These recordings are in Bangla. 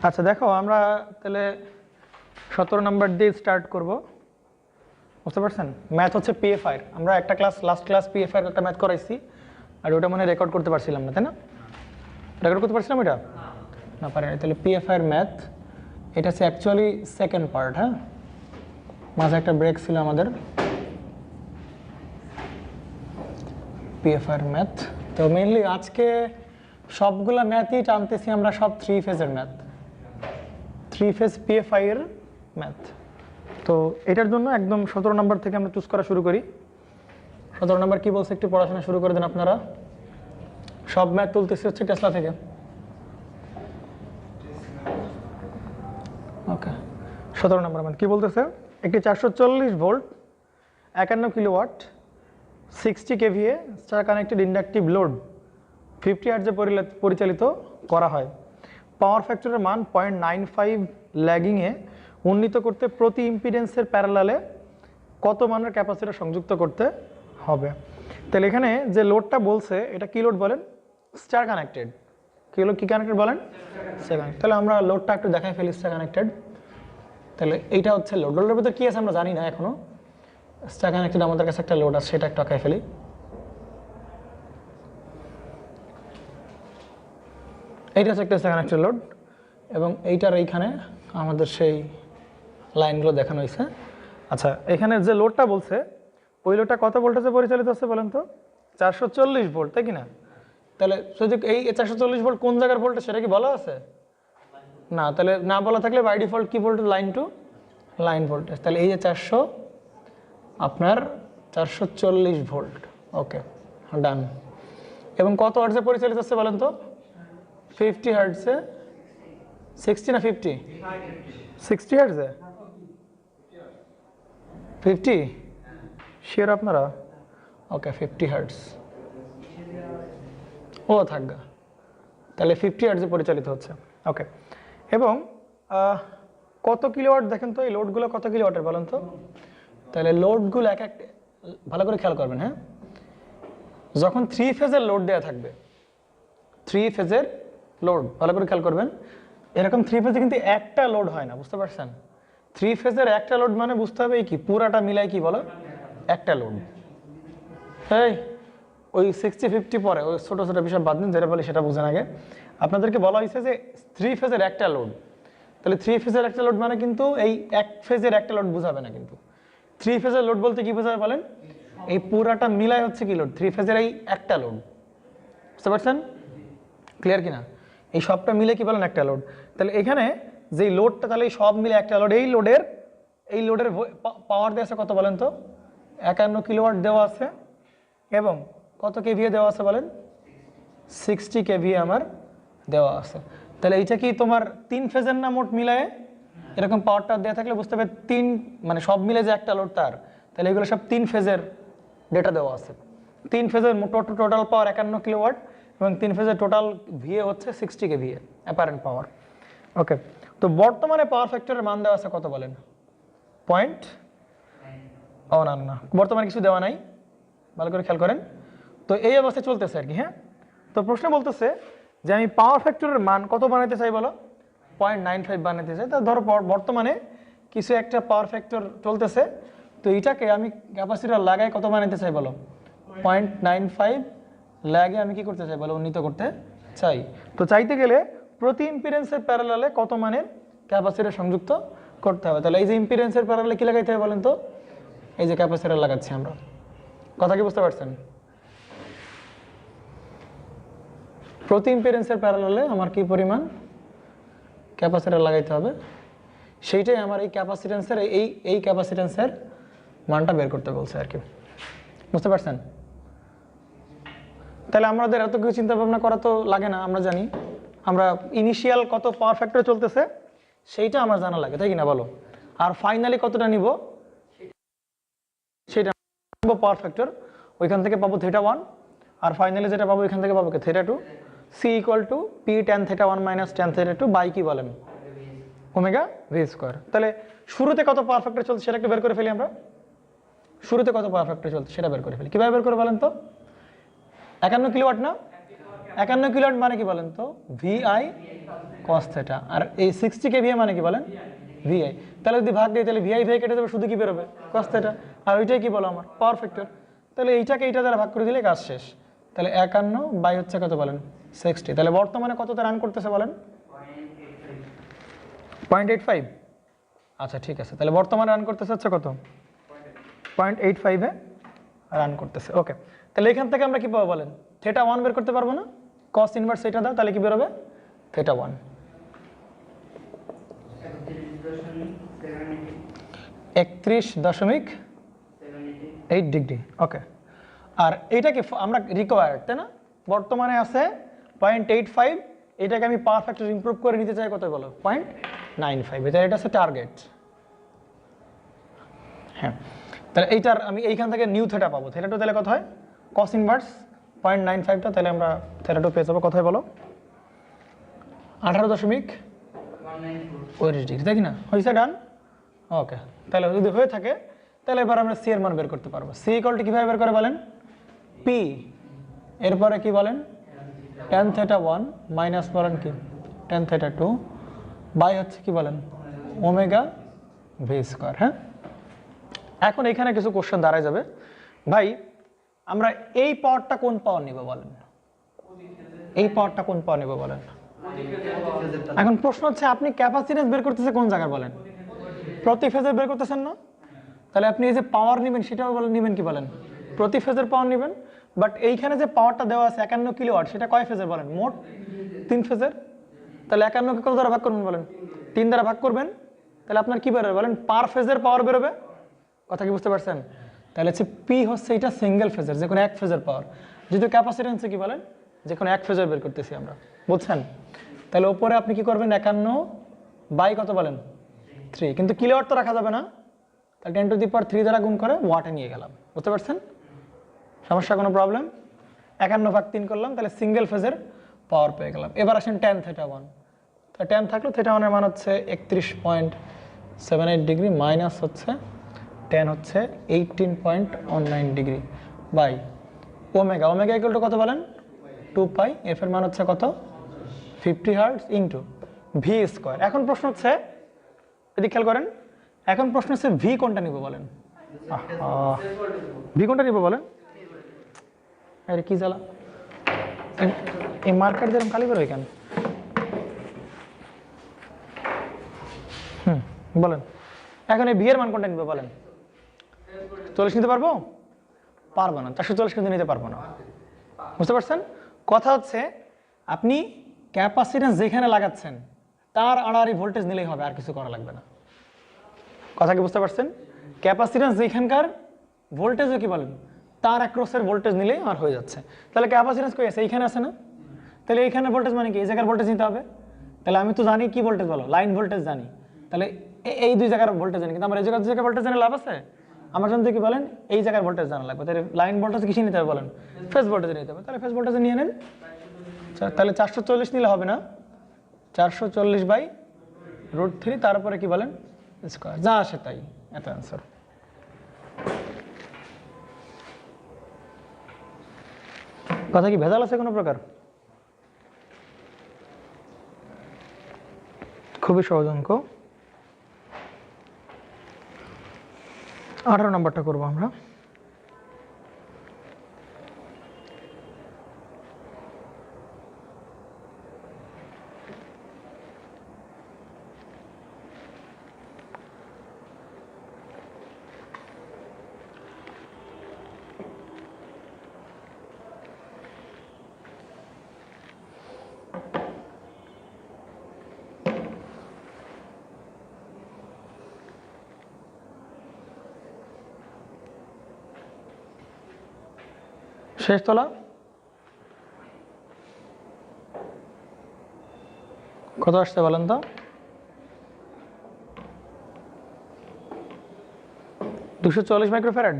আচ্ছা দেখো, আমরা তাহলে 17 নম্বর দিয়ে স্টার্ট করব। বুঝতে পারছেন? ম্যাথ হচ্ছে পিএফআই। আমরা একটা লাস্ট ক্লাস পিএফআই একটা ম্যাথ করাইছি, আর ওটা মনে রেকর্ড করতে পারছিলাম না, তাই না? রেকর্ড করতে পারছিলাম এটা না, পারিনি। তাহলে পিএফআই এর ম্যাথ এটা হচ্ছে অ্যাকচুয়ালি সেকেন্ড পার্ট। হ্যাঁ, মাঝে একটা ব্রেক ছিল আমাদের। পিএফআই এর ম্যাথ তো মেইনলি আজকে সবগুলা ম্যাথই টানতেছি আমরা, সব 3 ফেজের ম্যাথ, 3 ফেজ পিএফআই এর ম্যাথ। তো এটার জন্য একদম 17 নম্বর থেকে আমরা চুজ করা শুরু করি। 17 নম্বর কি বলছে একটু পড়াশোনা শুরু করে দেন আপনারা। সব ম্যাথ তুলতেছি হচ্ছে টেসলা থেকে। ওকে, 17 নম্বর ম্যাথ কি বলতেছে? একটি 440 volt 51 kilowatt 60 KVA star connected inductive load 50 হার্টজে পরিচালিত করা হয়। পাওয়ার ফ্যাক্টরের মান 0.95 ল্যাগিংয়ে উন্নীত করতে প্রতি ইম্পিডেন্সের প্যারালালে কত মানের ক্যাপাসিটর সংযুক্ত করতে হবে? তাহলে এখানে যে লোডটা বলছে এটা কি লোড বলেন? Star connected. কি কানেক্টেড বলেন? Star connected. তাহলে আমরা লোডটা একটু দেখাই ফেলি। স্টার কানেক্টেড, তাহলে এইটা হচ্ছে লোড। লোডের ভিতরে কি আছে আমরা জানি না এখনো। স্টার কানেক্টেড আমাদের কাছে একটা লোড আছে, সেটা একটু আঁকাই ফেলি। এইটা হচ্ছে একটা স্টার কানেক্টেড লোড, এবং এইটার এইখানে আমাদের সেই লাইনগুলো দেখানো হয়েছে। আচ্ছা, এখানে যে লোডটা বলছে ওই লোডটা কত ভোল্টেজে পরিচালিত হচ্ছে বলেন তো? 440 ভোল্ট, তাই কি না? তাহলে যদি এই 440 ভোল্ট কোন জায়গার ভোল্টেজ সেটা কি বলা আছে? না। তাহলে না বলা থাকলে বাই ডিফল্ট কি voltage? Line to line voltage. তাহলে এই যে 440 ভোল্ট। ওকে, ডান। এবং কত হার্টজে পরিচালিত হচ্ছে বলেন তো? 50 হার্টজে। 60 না 50? 60 হার্টজে। 50 শিওর আপনারা? ওকে, 50 হার্টজ। ও থাকবে, তাহলে 50 হার্টজে পরিচালিত হচ্ছে। ওকে, এবং কত কিলোওয়াট দেখেন তো? এই লোডগুলো কত কিলোওয়াটের বলেন তো? তাহলে লোডগুলো এক এক ভালো করে খেয়াল করবেন। হ্যাঁ, যখন 3 ফেজের লোড দেওয়া থাকবে, 3 ফেজের লোড ভালো করে খেয়াল করবেন। এরকম 3 ফেজে কিন্তু একটা লোড হয় না, বুঝতে পারছেন? 3 ফেজের একটা লোড মানে বুঝতে হবে কি পুরাটা মিলাই কি বলো? একটা লোড। এই ওই 60-50 পরে ওই ছোটো ছোটো বিষয় বাদ দিন, যেটা বলি সেটা বুঝেন আগে। আপনাদেরকে বলা হয়েছে যে 3 ফেজের একটা লোড। তাহলে 3 ফেজের একটা লোড মানে কিন্তু এই এক ফেজের একটা লোড বোঝাবে না। কিন্তু 3 ফেজের লোড বলতে কি বোঝাবে বলেন? এই পুরাটা মিলাই হচ্ছে কি লোড? 3 ফেজের এই একটা লোড। বুঝতে পারছেন? ক্লিয়ার কিনা? এই সবটা মিলে কি বলেন? একটা লোড। তাহলে এখানে যে লোডটা, তাহলে এই সব মিলে একটা লোড। এই লোডের পাওয়ার দেওয়া আছে কত বলেন তো? 51 কিলোওয়াট দেওয়া আছে, এবং কত কেভিএ দেওয়া আছে বলেন? 60 কেভিএ আমার দেওয়া আছে। তাহলে এইটা কি তোমার 3 ফেজের না মোট মিলায়ে? এরকম পাওয়ারটা দেওয়া থাকলে বুঝতে হবে 3, মানে সব মিলে যে একটা লোড তার। তাহলে এগুলো সব 3 ফেজের ডেটা দেওয়া আছে। 3 ফেজের টোটাল পাওয়ার 51 কিলোওয়াট, এবং 3 ফেজের টোটাল ভিএ হচ্ছে 60 কেভিএ অ্যাপারেন্ট পাওয়ার। ওকে, তো বর্তমানে পাওয়ার ফ্যাক্টরের মান দেওয়া আছে কত বলেন? পয়েন্ট। ও না না, বর্তমানে কিছু দেওয়া নাই, ভালো করে খেয়াল করেন। তো এই অবস্থায় চলতেছে আর কি। হ্যাঁ, তো প্রশ্ন বলতেছে যে আমি পাওয়ার ফ্যাক্টরের মান কত বানাতে চাই বলো? 0.95 বানাতে চাই। তা ধরো বর্তমানে কিছু একটা পাওয়ার ফ্যাক্টর চলতেছে, তো এইটাকে আমি ক্যাপাসিটর লাগাই কত বানাতে চাই বলো? 0.95 লাগে আমি কি করতে চাই বলো? উন্নীত করতে চাই। তো চাইতে গেলে প্রতি ইম্পিডেন্সের প্যারালালে কত মানের ক্যাপাসিটর সংযুক্ত করতে হবে? তাহলে এই যে ইম্পিডেন্সের প্যারালালে কি লাগাইতে হবে বলেন তো? এই যে ক্যাপাসিটর লাগাচ্ছি আমরা। কথা কি বুঝতে পারছেন? প্রতি ইম্পিডেন্সের প্যারালালে আমার কি পরিমাণ ক্যাপাসিটর লাগাইতে হবে, সেইটাই আমার এই ক্যাপাসিটেন্সের এই ক্যাপাসিটেন্সের মানটা বের করতে বলছে আর কি। বুঝতে পারছেন? তাহলে আমাদের এত কিছু চিন্তা ভাবনা করা তো লাগে না, আমরা জানি আমরা ইনিশিয়াল কত পাওয়ার ফ্যাক্টর চলতেছে সেইটা আমার জানা লাগে, তাই কিনা বলো? আর ফাইনালি কতটা নিব সেটা পাওয়ার ফ্যাক্টর, ওইখান থেকে পাবো θ1, আর ফাইনালি যেটা পাবো এখান থেকে পাবো কি θ2। C = P tan θ1 - tan θ2 by কি বলেন? Omega V square. তাহলে শুরুতে কত পাওয়ার ফ্যাক্টর চলছে সেটা একটু বের করে ফেলি আমরা। শুরুতে কত পাওয়ার ফ্যাক্টর চলছে সেটা বের করে ফেলি। কিভাবে বের করে বলেন তো? 51 কিলোওয়াট না? 51 কিলোওয়াট মানে কি বলেন তো VI cos থিটা, আর এই 60 kVA মানে কি বলেন VI। তাহলে যদি ভাগ দিই তাহলে VI কেটে যাবে, শুধু কি বেরোবে cos থিটা, আর ওইটাই কি বলো আমার পাওয়ার ফ্যাক্টর। তাহলে এইটাকে এইটা দ্বারা ভাগ করে দিলে কাজ শেষ। তাহলে 51 বাই হচ্ছে কত বলেন 60। তাহলে বর্তমানে কততে রান করতেছে বলেন 0.85। আচ্ছা ঠিক আছে, তাহলে বর্তমানে রান করতেছে হচ্ছে কত 0.85 এ রান করতেছে। ওকে, তাহলে এখান থেকে আমরা কি পাবো বলেন থিটা 1 বের করতে পারবো না, cos ইনভার্স এটা দাও, তাহলে কি বেরোবে থিটা 1 31.8 ডিগ্রি। ওকে, আর এইটা কি আমরা রিকোয়ার্ড তাই না, বর্তমানে আছে 0.85, এটাকে আমি পাওয়ার ফ্যাক্টর ইমপ্রুভ করে নিতে চাই কত বলো 0.95, এটা হচ্ছে টার্গেট। হ্যাঁ, তাহলে এইটার আমি এইখান থেকে নিউ থিটা পাবো, থিটা 2 তাহলে কত হয় cos ইনভার্স 0.95টা, তাহলে আমরা থিটা 2 পেয়ে যাবো কোথায় বলো 18.19 ডিগ্রি, তাই কি না, হয়েছে ডান। ওকে, তাহলে যদি হয়ে থাকে তাহলে এবার আমরা সি এর মান বের করতে পারবো। সি ইকুয়ালটি কিভাবে বের করে বলেন পি, এরপরে কি বলেন tan থিটা 1 মাইনাস বলেন কি tan থিটা 2 বাই হচ্ছে কি বলেন ওমেগা ভি স্কয়ার। হ্যাঁ, এখন এখানে কিছু কোশ্চেন দাঁড়ায় যাবে, ভাই আমরা এই পাওয়ারটা কোন পাওয়ার নিব বলেন, এই পাওয়ারটা কোন পাওয়ার নিব বলেন। এখন প্রশ্ন হচ্ছে আপনি ক্যাপাসিট্যান্স বের করতেছে কোন জায়গায় বলেন, প্রতি ফেজের বের করতেছেন না, তাহলে আপনি এই যে পাওয়ার নেবেন সেটাও বলেন নেবেন কি বলেন প্রতি ফেজের পাওয়ার নেবেন। বাট এইখানে যে পাওয়ারটা দেওয়া আছে 51 কিলোওয়াট, সেটা কয় ফেজের বলেন মোট 3 ফেজের। তাহলে 51 কে কত দ্বারা ভাগ করবেন বলেন 3 দ্বারা ভাগ করবেন, তাহলে আপনার কি বেরোবে বলেন পার ফেজের পাওয়ার বেরোবে। কথা কি বুঝতে পারছেন? তাহলে হচ্ছে পি হচ্ছে এটা সিঙ্গেল ফেজের, যে কোনো এক ফেজের পাওয়ার, যেহেতু ক্যাপাসিট্যান্সে কি বলেন যে কোনো এক ফেজের বের করতেছি আমরা, বুঝছেন। তাহলে উপরে আপনি কি করবেন 51 বাই কত বলেন 3, কিন্তু কিলোওয়াট তো রাখা যাবে না, তাহলে 10 টু দি পাওয়ার 3 দ্বারা গুণ করে ওয়াটে নিয়ে গেলাম, বুঝতে পারছেন সমস্যা কোনো প্রবলেম। 51 ভাগ 3 করলাম, তাহলে সিঙ্গেল ফেজের পাওয়ার পেয়ে গেলাম। এবার আসেন tan থিটা 1, তো tan থাকলো থিটা 1 এর মান হচ্ছে 31.78 ডিগ্রি মাইনাস হচ্ছে tan হচ্ছে 18.19 degree by omega, omega equal to কত বলেন 2 পাই, এফ এর মান হচ্ছে কত 50 হার্টজ ইনটু ভি স্কয়ার। এখন প্রশ্ন হচ্ছে যদি খেয়াল করেন, এখন প্রশ্ন হচ্ছে ভি কোনটা নিব বলেন, ভি কোনটা নিব বলেন, আরে কি জ্বালা এই মার্কার যেরকম খালি বেরোয় কেন, বলেন এখন এই ভি এর মান কোনটা নিব বলেন 40 নিতে পারবো, পারবো না, 440 কিন্তু নিতে পারবো না, বুঝতে পারছেন। কথা হচ্ছে আপনি ক্যাপাসিট্যান্স যেখানে লাগাচ্ছেন তার আড়াআড়ি ভোল্টেজ নিলেই হবে, আর কিছু করা লাগবে না। কথা কি বুঝতে পারছেন? ক্যাপাসিট্যান্স যেখানকার ভোল্টেজও কি বলেন তার অ্যাক্রসের ভোল্টেজ নিলেই আর হয়ে যাচ্ছে। তাহলে ক্যাপাসিট্যান্স কই আছে, এইখানে আছে না, তাহলে এইখানে ভোল্টেজ মানে কি এই জায়গার ভোল্টেজ নিতে হবে। তাহলে আমি তো জানি কি ভোল্টেজ বলো লাইন ভোল্টেজ জানি, তাহলে এই দুই জায়গার ভোল্টেজ জানি, কিন্তু আমার এই জায়গার ভোল্টেজ জানে লাভ আছে, আমার জন্য কি বলেন এই জায়গার ভোল্টেজ জানা লাগবে। তাহলে লাইন ভোল্টেজ কিসে নিতে হবে বলেন ফেজ ভোল্টেজ নিতে হবে, তাহলে ফেজ ভোল্টেজ নিয়ে নেন। তাহলে 440 নিলে হবে না, 440 বাই √3 তারপরে কি বলেন স্কয়ার, যা আসে তাই, এত অ্যান্সার। কথা কি ভেজাল আছে কোনো প্রকার? খুবই সহজ অঙ্ক। 18 নম্বরটা করবো আমরা। শেষ তলা কত আসছে বলেন তো, 240 মাইক্রোফ্যারাড,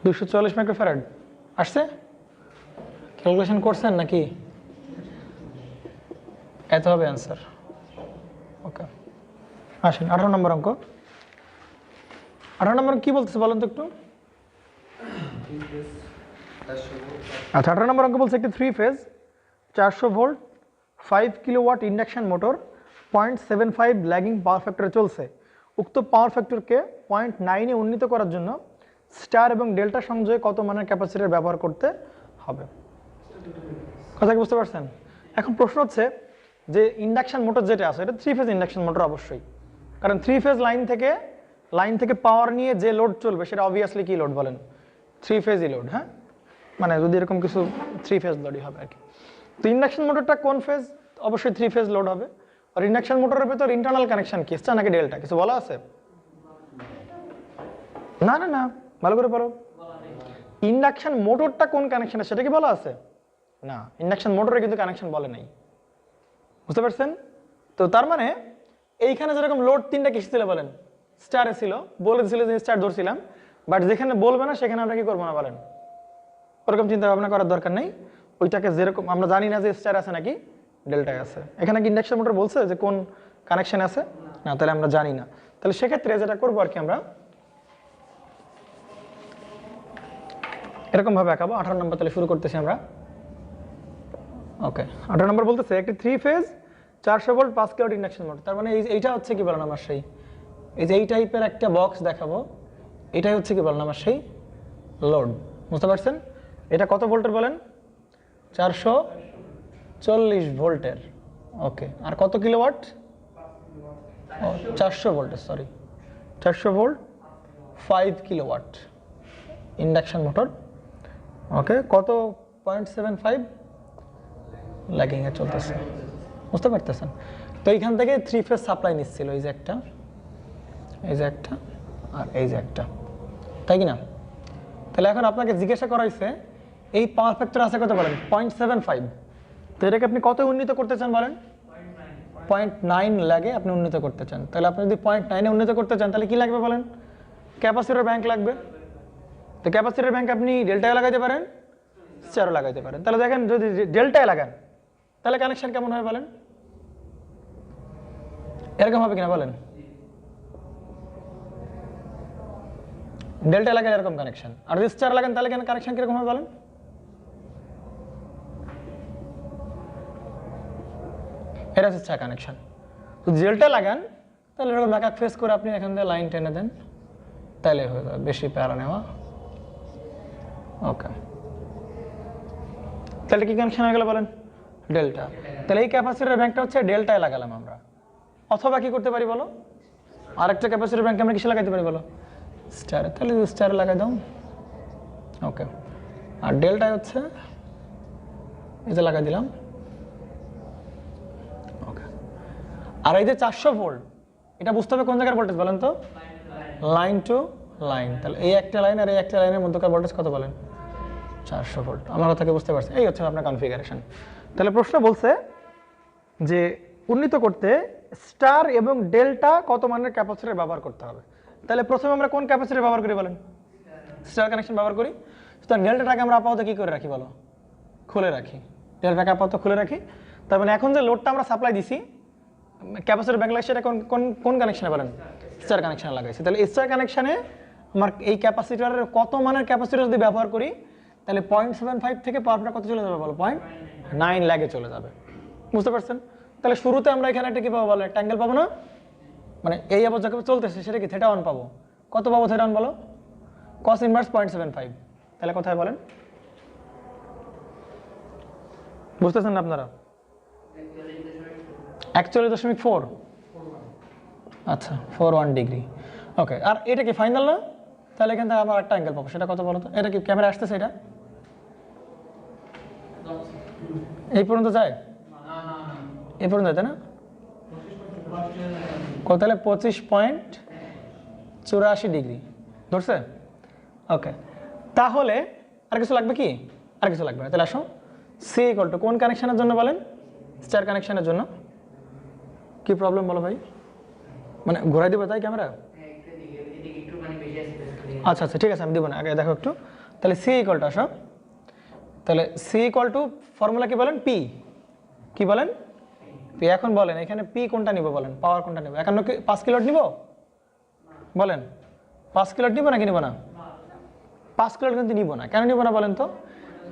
240 মাইক্রোফ্যারাড আসছে। ক্যালকুলেশন করছেন নাকি? এত হবে অ্যান্সার। ওকে, আসেন 18 নম্বর অঙ্ক। 18 নম্বর কি বলতেছে বলেন তো একটু। আচ্ছা 18 নম্বর অঙ্ক বলছে একটি 3 phase 400 volt 5 kilowatt induction motor 0.75 lagging power ফ্যাক্টরে চলছে। উক্ত পাওয়ার ফ্যাক্টরকে 0.9 এ উন্নীত করার জন্য স্টার এবং ডেল্টা সংযোগে কত মানের ক্যাপাসিটর ব্যবহার করতে হবে? কথা কি বুঝতে পারছেন? এখন প্রশ্ন হচ্ছে যে ইন্ডাকশন মোটর যেটা আছে এটা 3 ফেজ ইন্ডাকশন মোটর অবশ্যই, কারণ 3 ফেজ লাইন থেকে পাওয়ার নিয়ে যে লোড চলবে সেটা অবভিয়াসলি কি লোড বলেন? 3 ফেজই লোড। হ্যাঁ, মানে যদি এরকম কিছু 3 ফেজ লোডই হবে আর কি। তো ইন্ডাকশন মোটরটা কোন ফেজ? অবশ্যই 3 ফেজ লোড হবে। আর ইন্ডাকশন মোটরের ভেতর ইন্টারনাল কানেকশন কি, স্টার নাকি ডেল্টা, কিছু বলা আছে? না না না, ভালো করে পড়ো। ইন্ডাকশন মোটরটা কোন কানেকশন সেটা কি বলা আছে? না, ইন্ডাকশন মোটরে কিন্তু কানেকশন বলে নাই। বুঝতে পারছেন? তো তার মানে এইখানে যেরকম লোড 3টা কিসে ছিল বলেন? স্টারে ছিল, বলে দিছিল যে স্টার ধরছিলাম, বাট যেখানে বলবে না সেখানে আমরা কি করবো না বলেন? ওরকম চিন্তা ভাবনা করার দরকার নেই। ওইটাকে যেরকম আমরা জানি না যে স্টার আছে নাকি ডেল্টায় আছে। এখানে কি ইন্ডাকশন মোটর বলছে যে কোন কানেকশন আছে? না, তাহলে আমরা জানি না। তাহলে সেক্ষেত্রে যেটা করবো আর কি, আমরা এরকম ভাবে আঁকাবো। 18 নম্বর তাহলে শুরু করতেছি আমরা। ওকে, 18 নম্বর বলতেছে একটি 3 phase 400 volt 5 kilowatt induction motor. তার মানে এইটা হচ্ছে কি বলেন আমার সেই এই যে এই টাইপের একটা বক্স দেখাবো, এটাই হচ্ছে কি বলেন আমার সেই লোড। বুঝতে পারছেন? এটা কত ভোল্টের বলেন? 440 ভোল্টের। ওকে, আর কত কিলোওয়াট? 400 ভোল্টের, sorry 400 volt 5 kilowatt induction motor. Okay, কত 0.75 ল্যাগিং এ চলতেছে। বুঝতে পারতেছেন? তো এইখান থেকে 3 ফেজ সাপ্লাই নিচ্ছিল, এই যে একটা, এই যে একটা, আর এই যে একটা, তাই কি না? তাহলে এখন আপনাকে জিজ্ঞাসা করা হয়েছে এই পাওয়ার ফ্যাক্টর আছে কত বলেন? 0.75। তো এটাকে আপনি কত উন্নীত করতে চান বলেন? 0.9 লাগে আপনি উন্নীত করতে চান। তাহলে আপনি যদি 0.9 এ উন্নীত করতে চান তাহলে কি লাগবে বলেন? ক্যাপাসিটর ব্যাংক লাগবে। তো ক্যাপাসিটর ব্যাংক আপনি ডেল্টায় লাগাইতে পারেন, স্টারও লাগাইতে পারেন। তাহলে দেখেন যদি ডেল্টায় লাগান তাহলে কানেকশন কেমন হয় বলেন? এরকম হবে কিনা বলেন? ডেল্টা লাগালে এরকম কানেকশন, আর যদি স্টার লাগান তাহলে কেন কানেকশন কিরকম হবে বলেন? এটা হচ্ছে স্টার কানেকশন। তো ডেল্টা লাগান তাহলে এরকম ব্যাকআপ ফেস করে আপনি এখান থেকে লাইন টেনে দেন, তাহলে হয়ে যাবে, বেশি প্যারা নেওয়া। ওকে, তাহলে কি কানেকশন হয়ে গেল বলেন? ডেল্টা। তাহলে এই ক্যাপাসিটর ব্যাংকটা হচ্ছে ডেল্টায় লাগালাম আমরা। অথবা কি করতে পারি বলো? আরেকটা ক্যাপাসিটর ব্যাংক আমরা কিসে লাগাইতে পারি বলো? স্টারে। তাহলে স্টারে লাগাই দাও। ওকে, আর ডেল্টায় হচ্ছে এই যে লাগাই দিলাম। ওকে, আর এই যে 400 ভোল্ট এটা বুঝতে হবে কোন জায়গার ভোল্টেজ বলেন তো? Line to line. তাহলে এই একটা লাইন আর এই একটা লাইনের মধ্যকার ভোল্টেজ কত বলেন? 400 ভোল্ট। আমার কথাকে বুঝতে পারছেন? এই হচ্ছে আপনার কনফিগারেশন। তাহলে প্রশ্ন বলছে যে উন্নীত করতে স্টার এবং ডেল্টা কত মানের ক্যাপাসিটর ব্যবহার করতে হবে। তাহলে প্রথমে আমরা কোন ক্যাপাসিটর ব্যবহার করি বলেন? স্টার কানেকশন ব্যবহার করি। তো ডেল্টাটাকে আমরা আপাতত কি করে রাখি বলো? খুলে রাখি। ডেল্টাটাকে আপাতত খুলে রাখি। তার মানে এখন যে লোডটা আমরা সাপ্লাই দিছি ক্যাপাসিটর ব্যাংক লাগাইছি, সেটা কোন কানেকশনে বলেন? স্টার কানেকশনে লাগাইছি। তাহলে স্টার কানেকশনে আমার এই ক্যাপাসিটরের কত মানের ক্যাপাসিটর যদি ব্যবহার করি তাহলে 0.75 থেকে পাওয়ারটা কত চলে যাবে বলো? 0.9 ল্যাগে চলে যাবে। বুঝতে পারছেন? তাহলে শুরুতে আমরা এখানে একটা কি পাবো বলো? একটা অ্যাঙ্গেল পাবো না? মানে এই আবার যাকে চলতেছে সেটা কি থিটা 1 পাবো। কত পাবো থিটা 1 বলো? cos inverse 0.75। তাহলে কোথায় বলেন? বুঝতেছেন না আপনারা? 41.4। আচ্ছা, 41 ডিগ্রি। ওকে, আর এটা কি ফাইনাল না? তাহলে এখান থেকে আবার একটা অ্যাঙ্গেল পাবো, সেটা কত বলো তো? এটা কি ক্যামেরা আসতেছে? এটা এই পর্যন্ত যায়? এই পর্যন্ত যায় না? কত? তাহলে 25.84 ডিগ্রি ধরছে। ওকে, তাহলে আর কিছু লাগবে কি? আর কিছু লাগবে না। তাহলে আসো, সি ইকুয়াল টু কোন কানেকশনের জন্য বলেন? স্টার কানেকশনের জন্য। কি প্রবলেম বলো ভাই? মানে ঘোরাই দেবো তাই ক্যামেরা? আচ্ছা আচ্ছা, ঠিক আছে, আমি দিব না, আগে দেখো একটু। তাহলে সি ইকুয়াল টু, আসো, তাহলে সি ইকুয়াল টু ফর্মুলা কি বলেন? পি। কি বলেন? পি। এখন বলেন এখানে পি কোনটা নিব বলেন? পাওয়ার কোনটা নিব? 5 কিলোওয়াট নিব বলেন? 5 কিলোওয়াট নিব নাকি নিব না? 5 কিলোওয়াট কিন্তু নিব না। কেন নিব না বলেন তো?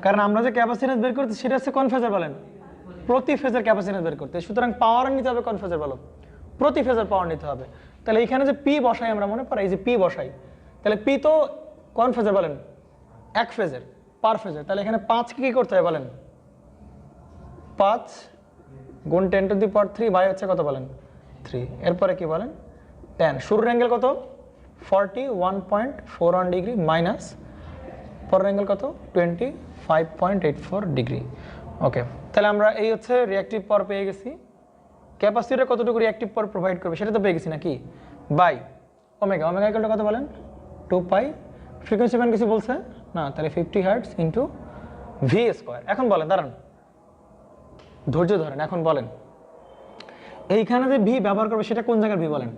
কারণ আমরা যে ক্যাপাসিট্যান্স বের করতে সেটা হচ্ছে কোন ফেজার বলেন? প্রতি ফেজের ক্যাপাসিট্যান্স বের করতে। সুতরাং পাওয়ার নিতে হবে কোন ফেজার বলো? প্রতি ফেজার পাওয়ার নিতে হবে। তাহলে এখানে যে পি বসাই আমরা মনে পড়ে, এই যে পি বসাই, তাহলে পি তো কোন ফেজার বলেন? এক ফেজের, পার ফেজের। তাহলে এখানে 5 কি করতে হবে বলেন? 5 গুণ 10⁻³ বাই হচ্ছে কত বলেন? 3। এরপরে কি বলেন? 10। শুরুর অ্যাঙ্গেল কত? 41.41 ডিগ্রি মাইনাস পরের অ্যাঙ্গেল কত? 25.84 ডিগ্রি। ওকে, তাহলে আমরা এই হচ্ছে রিঅ্যাক্টিভ পাওয়ার পেয়ে গেছি। ক্যাপাসিটর কতটুকু রিঅ্যাক্টিভ পাওয়ার প্রোভাইড করবে সেটা তো পেয়ে গেছি নাকি? By omega. Omega equal to কত বলেন? 2 পাই। ফ্রিকোয়েন্সি ব্যান্ড কিছু বলছে না, তাহলে 50 হার্টজ ইন্টু ভি স্কোয়ার। এখন বলেন, দাঁড়ান, ধৈর্য ধরেন, এখন বলেন এইখানে যে ভি ব্যবহার করবে সেটা কোন জায়গার ভি বলেন?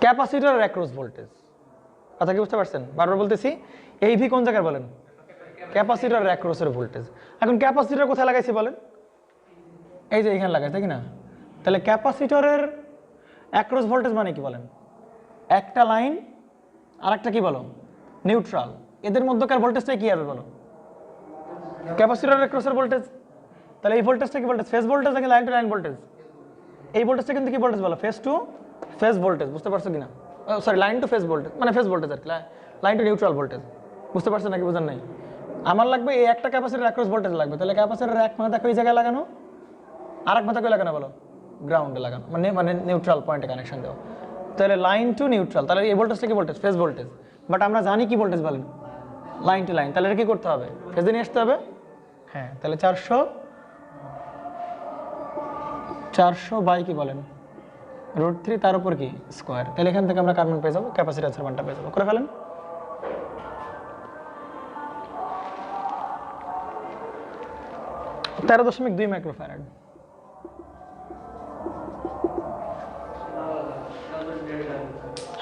ক্যাপাসিটরের অ্যাক্রস ভোল্টেজ। কথা কি বুঝতে পারছেন? বারবার বলতেছি, এই ভি কোন জায়গার বলেন? ক্যাপাসিটরের অ্যাক্রসের ভোল্টেজ। এখন ক্যাপাসিটর কোথায় লাগাইছি বলেন? এই যে এখানে লাগাই, তাই কি না? তাহলে ক্যাপাসিটরের অ্যাক্রস ভোল্টেজ মানে কি বলেন? একটা লাইন আর একটা কি বলো? নিউট্রাল। এদের মধ্যকার ভোল্টেজটাই কি হবে বলো? ক্যাপাসিটরের অ্যাক্রসের ভোল্টেজ। তাহলে এই ভোল্টেজটা কি ভোল্টেজ? ফেজ ভোল্টেজ নাকি লাইন টু লাইন ভোল্টেজ? এই ভোল্টেজটা কিন্তু কি ভোল্টেজ বলো? Phase to phase voltage. বুঝতে পারছো কিনা? Sorry, line to phase voltage, মানে ফেজ ভোল্টেজ আর কি, লাইন টু নিউট্রাল ভোল্টেজ। বুঝতে পারছেন নাকি বুঝেন নাই? আমার লাগবে এই একটা ক্যাপাসিটর অ্যাক্রস ভোল্টেজ লাগবে। তাহলে ক্যাপাসিটরের এক মাথা দেখো এই জায়গায় লাগানো, আর এক মাথা কই লাগানো বলো? গ্রাউন্ডে লাগানো, মানে নিউট্রাল পয়েন্টে কানেকশন দেওয়া। তাহলে লাইন টু নিউট্রাল, তাহলে এই ভোল্টেজটা কি ভোল্টেজ? Phase voltage. বাট আমরা জানি কি ভোল্টেজ বলেন? Line to line. তাহলে এটা কি করতে হবে? ফেজে নিয়ে আসতে হবে। হ্যাঁ, তাহলে 400 বাই কি বলেন? √3, তার উপর কি স্কোয়ার। তাহলে এখান থেকে আমরা কার মান পেয়ে যাবো? ক্যাপাসিট্যান্সের মানটা পেয়ে যাবো। করে ফেলেন। তেরো 13.2 মাইক্রোফ্যারাড।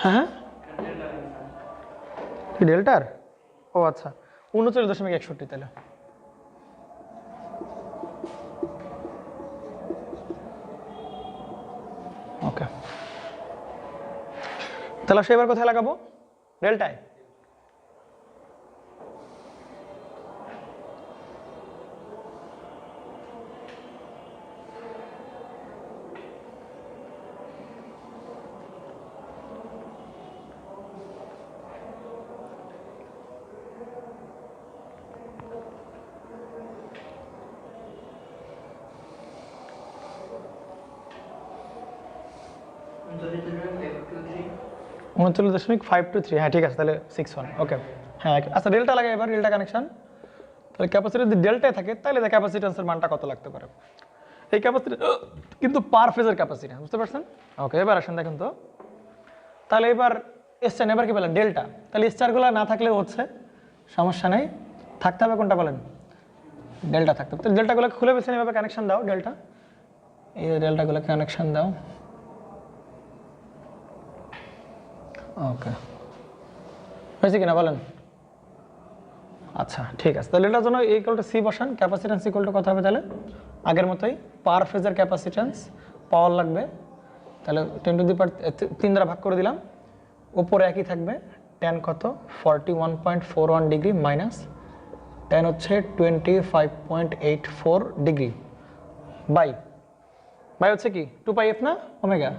হ্যাঁ, ডেল্টার? ও আচ্ছা, 39.61। তাহলে ওকে, তাহলে সে এবার কোথায় লাগাবো? ডেল্টায়। $39.523। হ্যাঁ ঠিক আছে, তাহলে 61। ওকে, হ্যাঁ আচ্ছা, ডেল্টা লাগাই এবার, ডেল্টা কানেকশন। তাহলে ক্যাপাসিটর যদি ডেল্টায় থাকে তাহলে ক্যাপাসিট্যান্সের মানটা কত লাগতে পারে? এই ক্যাপাসিটর কিন্তু পার ফেজের ক্যাপাসিট্যান্স, বুঝতে পারছেন? ওকে, এবার আসেন দেখেন তো। তাহলে এবার এসছেন, এবার কি বলেন? ডেল্টা। তাহলে স্টারগুলো না থাকলেও হচ্ছে, সমস্যা নেই। থাকতে হবে কোনটা বলেন? ডেল্টা থাকতে হবে। তো ডেল্টাগুলোকে খুলে বেছেন, এভাবে কানেকশন দাও। ডেল্টা, এই ডেল্টাগুলোকে কানেকশন দাও। ওকে, হয়েছে কিনা বলেন? আচ্ছা ঠিক আছে, তাহলে এটার জন্য ইকুয়াল টু সি বসান। ক্যাপাসিট্যান্স ইকুয়াল টু কত হবে তাহলে? আগের মতোই পার ফেজের ক্যাপাসিট্যান্স, পাওয়ার লাগবে। তাহলে 10⁻³ দ্বারা ভাগ করে দিলাম। উপরে একই থাকবে, 10 কত? 41.41 ডিগ্রি মাইনাস 10 হচ্ছে 25.84 ডিগ্রি বাই হচ্ছে কি 2πf না ওমেগা,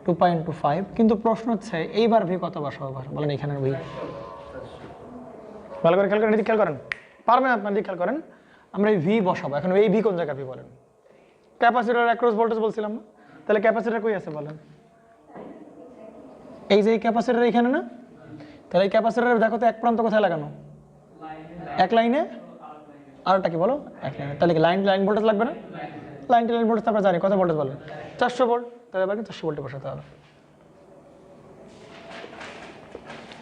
2π×5। কিন্তু প্রশ্ন হচ্ছে এইবার ভি কত বসাবো বলেন? এখানের ভি ভালো করে খেয়াল করেন, এদিকে খেয়াল করেন, পারবেন আপনার দিকে খেয়াল করেন। আমরা এই ভি বসাবো। এখন এই ভি কোন জায়গা ভি বলেন? ক্যাপাসিটর অ্যাক্রস ভোল্টেজ বলছিলাম না? তাহলে ক্যাপাসিটর কই আছে বলেন? এই যে ক্যাপাসিটর এখানে না? তাহলে এই ক্যাপাসিটরের দেখো তো এক প্রান্ত কোথায় লাগানো? এক লাইনে, আরটা কি বলো? এক লাইনে। তাহলে কি লাইন ভোল্টেজ লাগবে না? লাইন টু লাইন ভোল্টেজ আমরা জানি, কত ভোল্টেজ বলেন? 400 ভোল্ট। তাহলে এবার 400 ভোল্টে বসাতে হবে।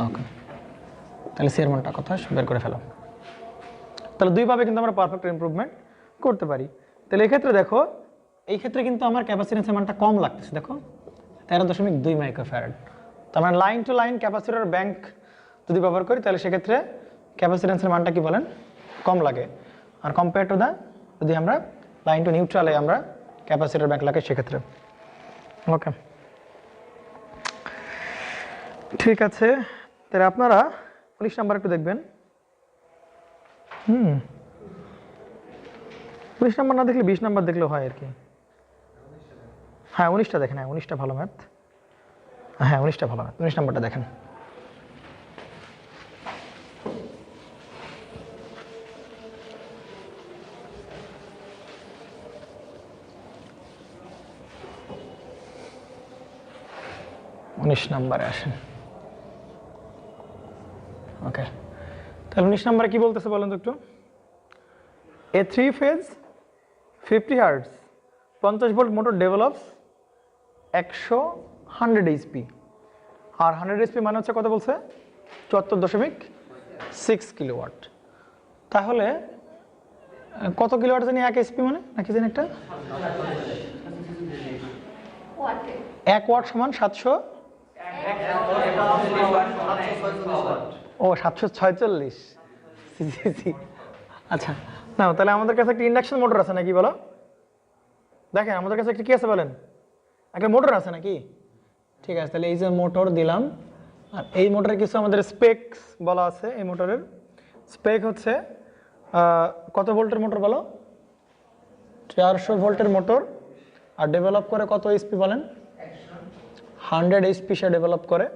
ওকে, তাহলে সি এর মানটা কত বের করে ফেলো। তাহলে দুইভাবে কিন্তু আমরা পারফেক্ট ইমপ্রুভমেন্ট করতে পারি। তাহলে এই ক্ষেত্রে দেখো, এই ক্ষেত্রে কিন্তু আমার ক্যাপাসিট্যান্সের মানটা কম লাগতেছে। দেখো 13.2 মাইক্রোফ্যারাড। তার মানে line to line capacitor bank যদি ব্যবহার করি তাহলে সেক্ষেত্রে ক্যাপাসিট্যান্সের মানটা কি বলেন? কম লাগে। আর কম্পেয়ার টু যদি আমরা লাইন টু নিউট্রালে আমরা ক্যাপাসিটর ব্যাংক লাগে সেক্ষেত্রে। ওকে, ঠিক আছে। তাহলে আপনারা 19 নাম্বার একটু দেখবেন। 19 নাম্বার না দেখলে 20 নাম্বার দেখলেও হয় আর কি। হ্যাঁ 19টা দেখেন, হ্যাঁ 19টা ভালো ম্যাথ, হ্যাঁ 19টা ভালো ম্যাথ, 19 নাম্বারটা দেখেন। নাম্বারে আসেন। ওকে, তাহলে 19 নাম্বারে কি বলতেছে বলেন তো একটু। A 3 phase 50 hertz 50 volt motor develops 100 HP, আর 100 এইচপি মানে হচ্ছে কত বলছে, 74.6 কিলোওয়াট। তাহলে কত কিলোওয়াট জানি 1 এইচপি মানে নাকি জানি একটা 1 ওয়াট সমান 700, ও 746। আচ্ছা না, তাহলে আমাদের কাছে একটা ইন্ডাকশন মোটর আছে নাকি বলো, দেখেন আমাদের কাছে একটা কি আছে বলেন, একটা মোটর আছে নাকি। ঠিক আছে, তাহলে এই যে মোটর দিলাম, আর এই মোটরের কিছু আমাদের স্পেকস বলা আছে। এই মোটরের স্পেক হচ্ছে কত ভোল্টের মোটর বলো, 400 ভোল্টের মোটর, আর ডেভেলপ করে কত এইচপি বলেন, 100 এইচপি সে ডেভেলপ করে।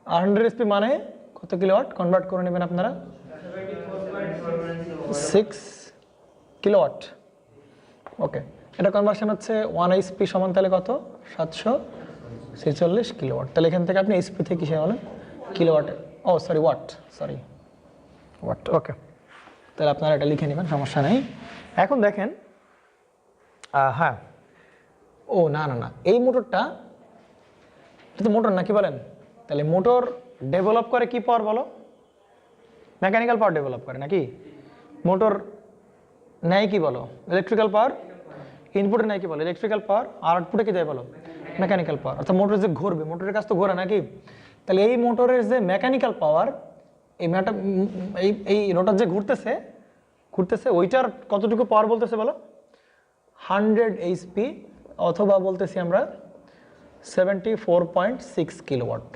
100 এইচপি মানে কত কিলোওয়াট, কনভার্ট করে নেবেন আপনারা 6 কিলোওয়াট। ওকে, এটা কনভার্সন হচ্ছে 1 এইচপি সমান তাহলে কত, 746 কিলোওয়াট। তাহলে এখান থেকে আপনি এইচপি থেকে কিসে বলেন, কিলোওয়াটে, ও সরি ওয়াট, সরি ওয়াট। ওকে, তাহলে আপনারা এটা লিখে নেবেন, সমস্যা নেই। এখন দেখেন, হ্যাঁ ও না না না, এই মোটরটা, এটা তো মোটর নাকি বলেন, তাহলে মোটর ডেভেলপ করে কি পাওয়ার বলো, মেকানিক্যাল পাওয়ার ডেভেলপ করে নাকি। মোটর নেয় কি বলো, ইলেকট্রিক্যাল পাওয়ার, ইনপুটে নেয় কি বলো ইলেকট্রিক্যাল পাওয়ার, আর আউটপুটে কি দেয় বলো, মেকানিক্যাল পাওয়ার। অর্থাৎ মোটর যে ঘুরবে, মোটরের কাজ তো ঘোরা নাকি। তাহলে এই মোটরের যে মেকানিক্যাল পাওয়ার, এই রোটার যে ঘুরতেছে ওইটার কতটুকু পাওয়ার বলতেছে বলো, 100 এইচপি, অথবা বলতেছি আমরা 74.6 কিলোওয়াট।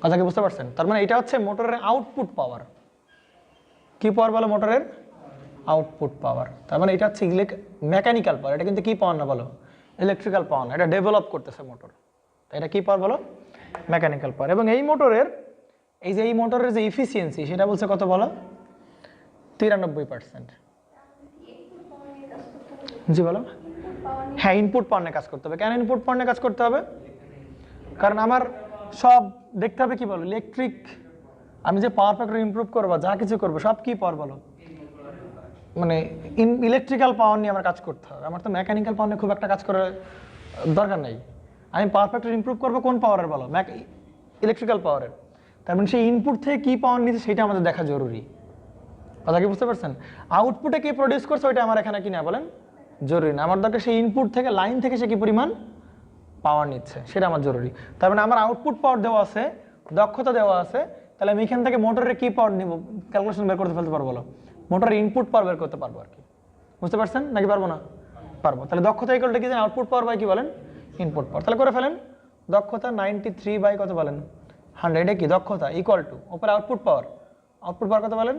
কথা কি বুঝতে পারছেন? তার মানে এটা হচ্ছে মোটরের আউটপুট পাওয়ার। কি পাওয়ার বলো, মোটরের আউটপুট পাওয়ার। তার মানে এটা হচ্ছে মেকানিক্যাল পাওয়ার, এটা কিন্তু কি পাওয়ার না বলো, ইলেকট্রিক্যাল পাওয়ার না, এটা ডেভেলপ করতেছে মোটর। এটা কি পাওয়ার বলো, মেকানিক্যাল পাওয়ার। এবং এই মোটরের যে ইফিসিয়েন্সি সেটা বলছে কত বলো, 93%। জি বলো। হ্যাঁ, ইনপুট পাওয়ার নিয়ে কাজ করতে হবে। কেন ইনপুট পাওয়ার নিয়ে কাজ করতে হবে? কারণ আমার সব দেখতে হবে কি বলো, ইলেকট্রিক, আমি যে পাওয়ার ফ্যাক্টর ইমপ্রুভ করবো, যা কিছু করবো সব কি পাওয়ার বলো, মানে ইলেকট্রিক্যাল পাওয়ার নিয়ে আমার কাজ করতে হবে। আমার তো মেকানিক্যাল পাওয়ার নিয়ে খুব একটা কাজ করার দরকার নেই। আমি পাওয়ার ফ্যাক্টর ইমপ্রুভ করবো কোন পাওয়ারের বলো, ইলেকট্রিক্যাল পাওয়ারের। তার মানে সেই ইনপুট থেকে কি পাওয়ার নিচ্ছে সেটা আমাদের দেখা জরুরি। কথা কি বুঝতে পারছেন? আউটপুটে কি প্রডিউস করছে ওইটা আমার এখানে কি না বলেন জরুরি না। আমার দরকার সেই ইনপুট থেকে, লাইন থেকে সে কি পরিমাণ পাওয়ার নিচ্ছে সেটা আমার জরুরি। তার মানে আমার আউটপুট পাওয়ার দেওয়া আছে, দক্ষতা দেওয়া আছে, তাহলে আমি এখান থেকে মোটরের কি পাওয়ার নিব, ক্যালকুলেশন বের করতে ফেলতে পারবো, বলো মোটরের ইনপুট পাওয়ার বের করতে পারবো আর কি। বুঝতে পারছেন নাকি পারবো না? পারবো। তাহলে দক্ষতা ইকুয়ালটা কি জানেন, আউটপুট পাওয়ার বাই কি বলেন, ইনপুট পাওয়ার। তাহলে করে ফেলেন, দক্ষতা 93 বাই কত বলেন 100, এটা কি দক্ষতা ইকুয়াল টু ওপরে আউটপুট পাওয়ার, আউটপুট পাওয়ার কত বলেন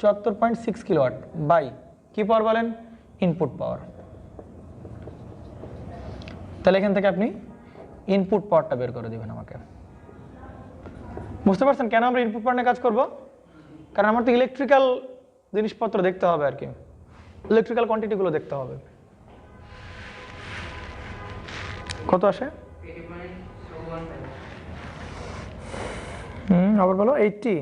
74.6 কিলোওয়াট বাই কি পাওয়ার বলেন, ইনপুট পাওয়ার। তাহলে এখান থেকে আপনি ইনপুট পাওয়ারটা বের করে দিবেন আমাকে। বুঝতে পারছেন কেন আমরা ইনপুট পাওয়ার নিয়ে কাজ করব? কারণ আমার তো ইলেকট্রিক্যাল জিনিসপত্র দেখতে হবে আর কি, ইলেকট্রিক্যাল কোয়ান্টিটিগুলো দেখতে হবে। কত আসে? আবার বলো 80।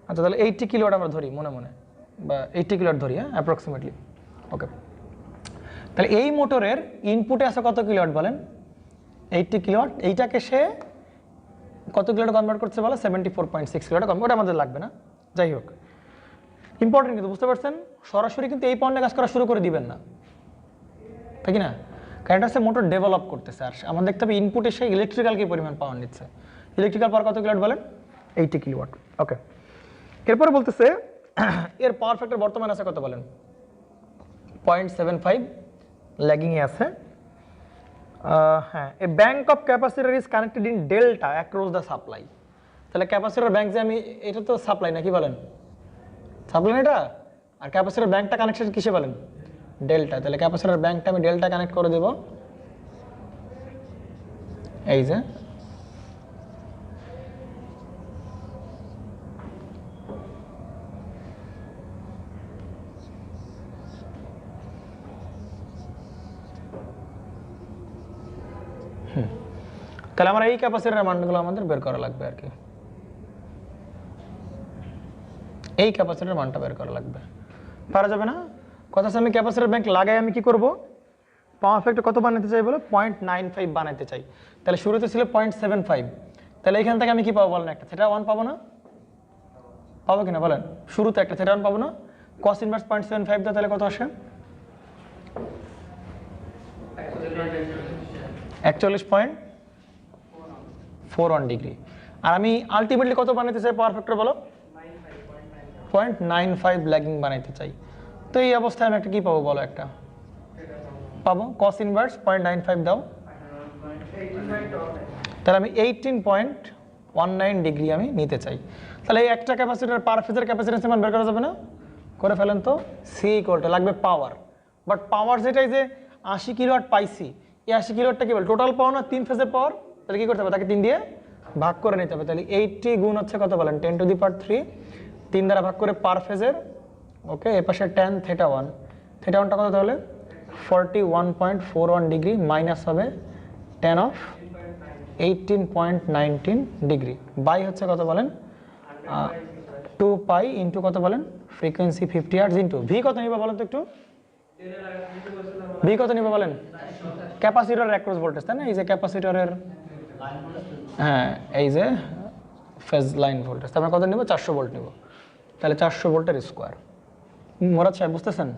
আচ্ছা, তাহলে 80 কিলোওয়াট আমরা ধরি মনে মনে, বা 80 কিলোওয়াট ধরি, হ্যাঁ অ্যাপ্রক্সিমেটলি। ওকে, তাহলে এই মোটরের ইনপুটে আছে কত কিলোওয়াট বলেন, 80 কিলোওয়াট। এইটাকে সে কত কিলোওয়াট কনভার্ট করছে বলো, 74.6 কিলোওয়াট। ওটা আমাদের লাগবে না, যাই হোক ইম্পর্টেন্ট কিন্তু, বুঝতে পারছেন? সরাসরি কিন্তু এই পাওয়ার কাজ করা শুরু করে দিবেন না, তাই কি না? কারণ এটা হচ্ছে মোটর ডেভেলপ করতেছে, আর আমার দেখতে হবে ইনপুটে সে ইলেকট্রিক্যাল কি পরিমাণ পাওয়ার নিচ্ছে। ইলেকট্রিক্যাল পাওয়ার কত কিলোওয়াট বলেন, 80 কিলোওয়াট। ওকে, এরপরে বলতেছে এর পাওয়ার ফ্যাক্টর বর্তমানে আছে কত বলেন, 0.75, ল্যাগিংয়ে আছে। হ্যাঁ, a bank of capacitor is connected in delta across the supply. তাহলে ক্যাপাসিটর ব্যাংক যে আমি, এটা তো সাপ্লাই নাকি বলেন, সাপ্লাই না এটা, আর ক্যাপাসিটর ব্যাংকটা কানেকশন কিসে বলেন, ডেল্টা। তাহলে ক্যাপাসিটর ব্যাংকটা আমি ডেল্টা কানেক্ট করে দেব, এই যে তাহলে আমার এই ক্যাপাসিটরের মানগুলো আমাদের বের করা লাগবে আর কি, এই ক্যাপাসিটরের মানটা বের করা লাগবে, পারা যাবে না? কথা আছে আমি ক্যাপাসিটর ব্যাংক লাগাই আমি কি করব, পাওয়ার ফ্যাক্টর কত বানাতে চাই বলো, 0.95 বানাতে চাই। তাহলে শুরুতে ছিল 0.75, তাহলে এখান থেকে আমি কি পাবো বলেন, একটা থিটা 1 পাবো না, পাবো কিনা বলেন, শুরুতে একটা থিটা 1 পাবো না, cos ইনভার্স 0.75 দাও, তাহলে কত আসে 41.41 ডিগ্রি। আর আমি আলটিমেটলি কত বানাতে চাই পাওয়ার ফ্যাক্টর বলো, 0.95 ল্যাগিং বানাইতে চাই। তো এই অবস্থায় আমি একটা কি পাবো বলো, একটা পাবো cos ইনভার্স 0.95 দাও, তাহলে আমি 18.19 ডিগ্রি আমি নিতে চাই। তাহলে এই একটা ক্যাপাসিটর পার ফেজের ক্যাপাসিট্যান্স মান বের করা যাবে না, করে ফেলেন তো। সি ইকুয়াল লাগবে পাওয়ার, বাট পাওয়ার যেটাই যে 80 কিলোওয়াট পাইছি, এই 80 কিলোওয়াটটা কি বল টোটাল পাওয়ার না 3 ফেজের পাওয়ার, তাহলে কি করতে হবে, তাকে 3 দিয়ে ভাগ করে নিতে হবে। তাহলে 80 গুণ হচ্ছে কত বলেন, 10⁻³ 3 দ্বারা ভাগ করে পার ফেজের, ওকে। এ পাশে tan θ1, θ1টা কত তাহলে 41.41 ডিগ্রি মাইনাস হবে tan অফ 18.19 ডিগ্রি বাই হচ্ছে কত বলেন 2 পাই ইন্টু কত বলেন ফ্রিকোয়েন্সি 50 হার্টজ ইন্টু ভি কত নিবা বলেন তো একটু, ভি কত নিবা বলেন, ক্যাপাসিটরের অ্যাক্রস ভোল্টেজ তাই না, এই যে ক্যাপাসিটরের, হ্যাঁ এই যে ফেজ লাইন ভোল্টেজ, তারপরে কত নিব 400 ভোল্ট নিব, তাহলে 400 ভোল্টের স্কোয়ার। মোরাদ সাহেব বুঝতেছেন?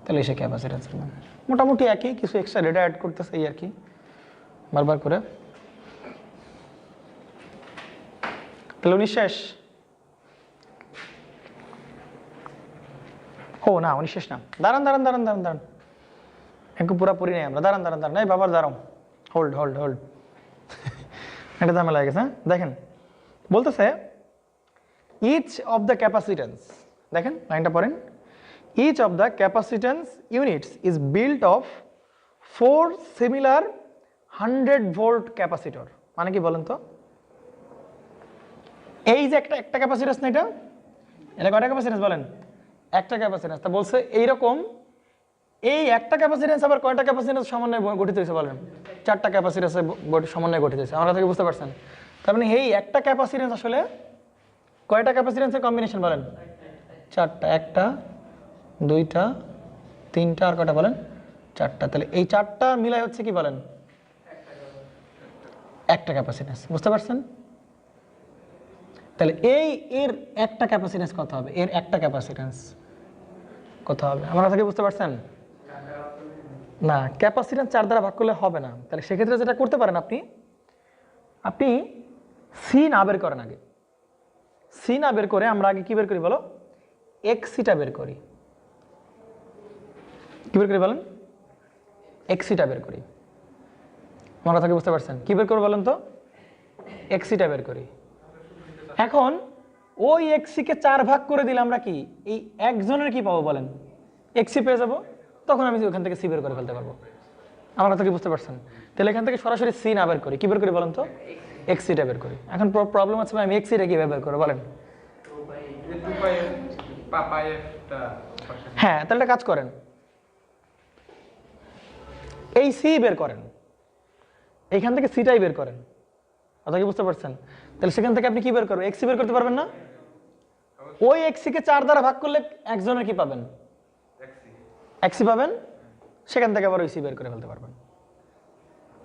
তাহলে এসে ক্যাপাসিট্যান্সের মান মোটামুটি একই, কিছু এক্সট্রা ডেটা অ্যাড করতেছে এই আর কি বারবার করে। তাহলে 19 শেষ, ও না 19 শেষ না, দাঁড়ান দাঁড়ান দাঁড়ান দাঁড়ান দাঁড়ান, একটু পুরাপুরি নেই আমরা, দাঁড়ান দাঁড়ান দাঁড়ান, এই বাবার দাঁড়াও, হোল্ড হোল্ড হোল্ড, এটা ঝামেলা হয়ে গেছে। দেখেন বলতেছে ইচ অফ দ্য ক্যাপাসিট্যান্স, দেখেন লাইনটা পড়েন, each of the capacitance units is built of 4 similar 100 volt capacitor। মানে কি বলেন তো, এই যে একটা ক্যাপাসিট্যান্স না, এটা কয়টা ক্যাপাসিট্যান্স বলেন, একটা ক্যাপাসিট্যান্স। তা বলছে এইরকম এই একটা ক্যাপাসিট্যান্স আবার কয়টা ক্যাপাসিট্যান্স সমন্বয়ে গঠিত হয়েছে বলেন, 4টা ক্যাপাসিট্যান্সের সমন্বয়ে গঠিত হয়েছে। আমরা থেকে বুঝতে পারছেন, তার মানে এই একটা ক্যাপাসিট্যান্স আসলে কয়টা ক্যাপাসিট্যান্সের কম্বিনেশন বলেন, 4টা, একটা, 2টা, 3টা, আর কটা বলেন, 4টা। তাহলে এই 4টা মিলাই হচ্ছে কি বলেন, একটা ক্যাপাসিট্যান্স। বুঝতে পারছেন? তাহলে এর একটা ক্যাপাসিট্যান্স কত হবে, এর একটা ক্যাপাসিট্যান্স কত হবে, আপনারা থেকে বুঝতে পারছেন? না, ক্যাপাসিট্যান্স 4 দ্বারা ভাগ করলে হবে না। তাহলে সেক্ষেত্রে যেটা করতে পারেন আপনি সি না বের করেন, আগে সি না বের করে আমরা আগে কি বের করি বলো, এক্সিটা বের করি। কি বের করি বলেন, এক্সিটা বের করি। আমার কথা কি বুঝতে পারছেন? কি বের করবো বলেন তো, এক্সিটা বের করি। এখন ওই এক্সিকে 4 ভাগ করে দিলে আমরা কি এই একজনের কি পাবো বলেন, এক্সি পেয়ে যাবো, তখন আমি ওখান থেকে সি বের করে ফেলতে পারবো। আমার কথা কি বুঝতে পারছেন? তাহলে এখান থেকে সরাসরি সি না বের করি, কি বের করি বলেন তো, এক্সিটা বের করি। এখন প্রবলেম আছে আমি এক্সিটা কিভাবে বের করবো বলেন? হ্যাঁ, তাহলে কাজ করেন, এই সি বের করেন, এইখান থেকে সিটাই বের করেন। কথা কি বুঝতে পারছেন? তাহলে সেখান থেকে আপনি কি বের করবেন, এক্সি বের করতে পারবেন না? ওই এক্সি কে 4 দ্বারা ভাগ করলে একজনের কি পাবেন, এক্সি পাবেন, সেখান থেকে আবার ওই সি বের করে ফেলতে পারবেন।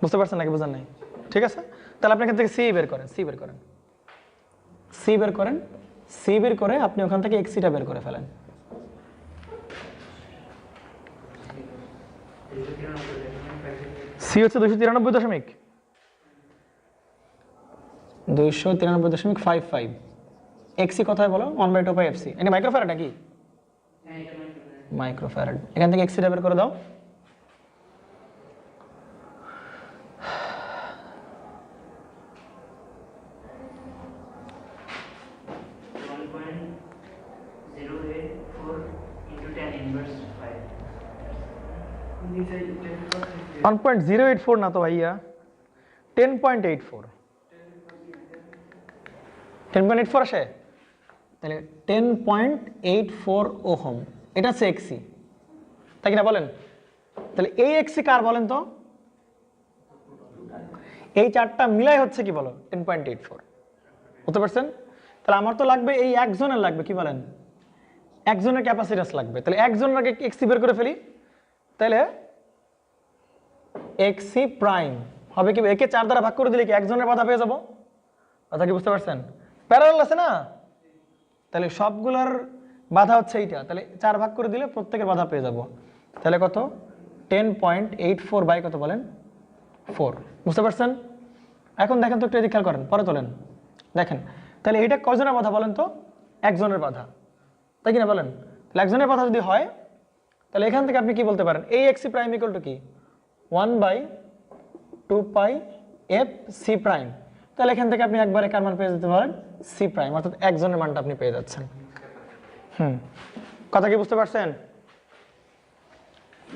বুঝতে পারছেন নাকি বুঝেন নাই? ঠিক আছে, তাহলে আপনি এখান থেকে সি বের করেন, সি বের করেন, সি বের করেন, সি বের করে আপনি ওখান থেকে এক্সিটা বের করে ফেলেন। সি হচ্ছে 293.55, এক্সি কোথায় বলো, 1/2 পাই এফসি। এটা মাইক্রোফ্যারাড নাকি? মাইক্রোফ্যারাড। এখান থেকে এক্সিটা বের করে দাও। 1.084 না তো ভাইয়া, 10.84। 10.84 আসে, তাহলে 10.84 ওহম, এটা হচ্ছে এক্সি, তাই কিনা বলেন? তাহলে এই এক্সি কার বলেন তো? এই চারটা মিলাই হচ্ছে কি বলো 10.84, বুঝতে পারছেন? তাহলে আমার তো লাগবে এই একজনের লাগবে, কি বলেন, একজনের ক্যাপাসিট্যান্স লাগবে। তাহলে একজনের আগে এক্সি বের করে ফেলি, তাহলে এক্সি প্রাইম হবে কি, একে 4 দ্বারা ভাগ করে দিলে কি একজনের বাধা পেয়ে যাবো? কথা কি বুঝতে পারছেন? প্যারালাল আছে না, তাহলে সবগুলোর বাধা হচ্ছে এইটা, তাহলে 4 ভাগ করে দিলে প্রত্যেকের বাধা পেয়ে যাব। তাহলে কত? 10.84 বাই কত বলেন? 4, বুঝতে পারছেন? এখন দেখেন তো একটু এদিকে খেয়াল করেন, পরে তোলেন, দেখেন তাহলে এইটা কয়জনের বাধা বলেন তো? একজনের বাধা, তাই কিনা বলেন? তাহলে একজনের বাধা যদি হয়, তাহলে এখান থেকে আপনি কি বলতে পারেন, এই এক্সি প্রাইম ইকুয়াল টু কি 1/2 পাই এফ সি প্রাইম। তাহলে এখান থেকে আপনি একবারে কার মান পেয়ে যেতে পারেন? সি প্রাইম, অর্থাৎ একজনের মানটা আপনি পেয়ে যাচ্ছেন। কথা কি বুঝতে পারছেন?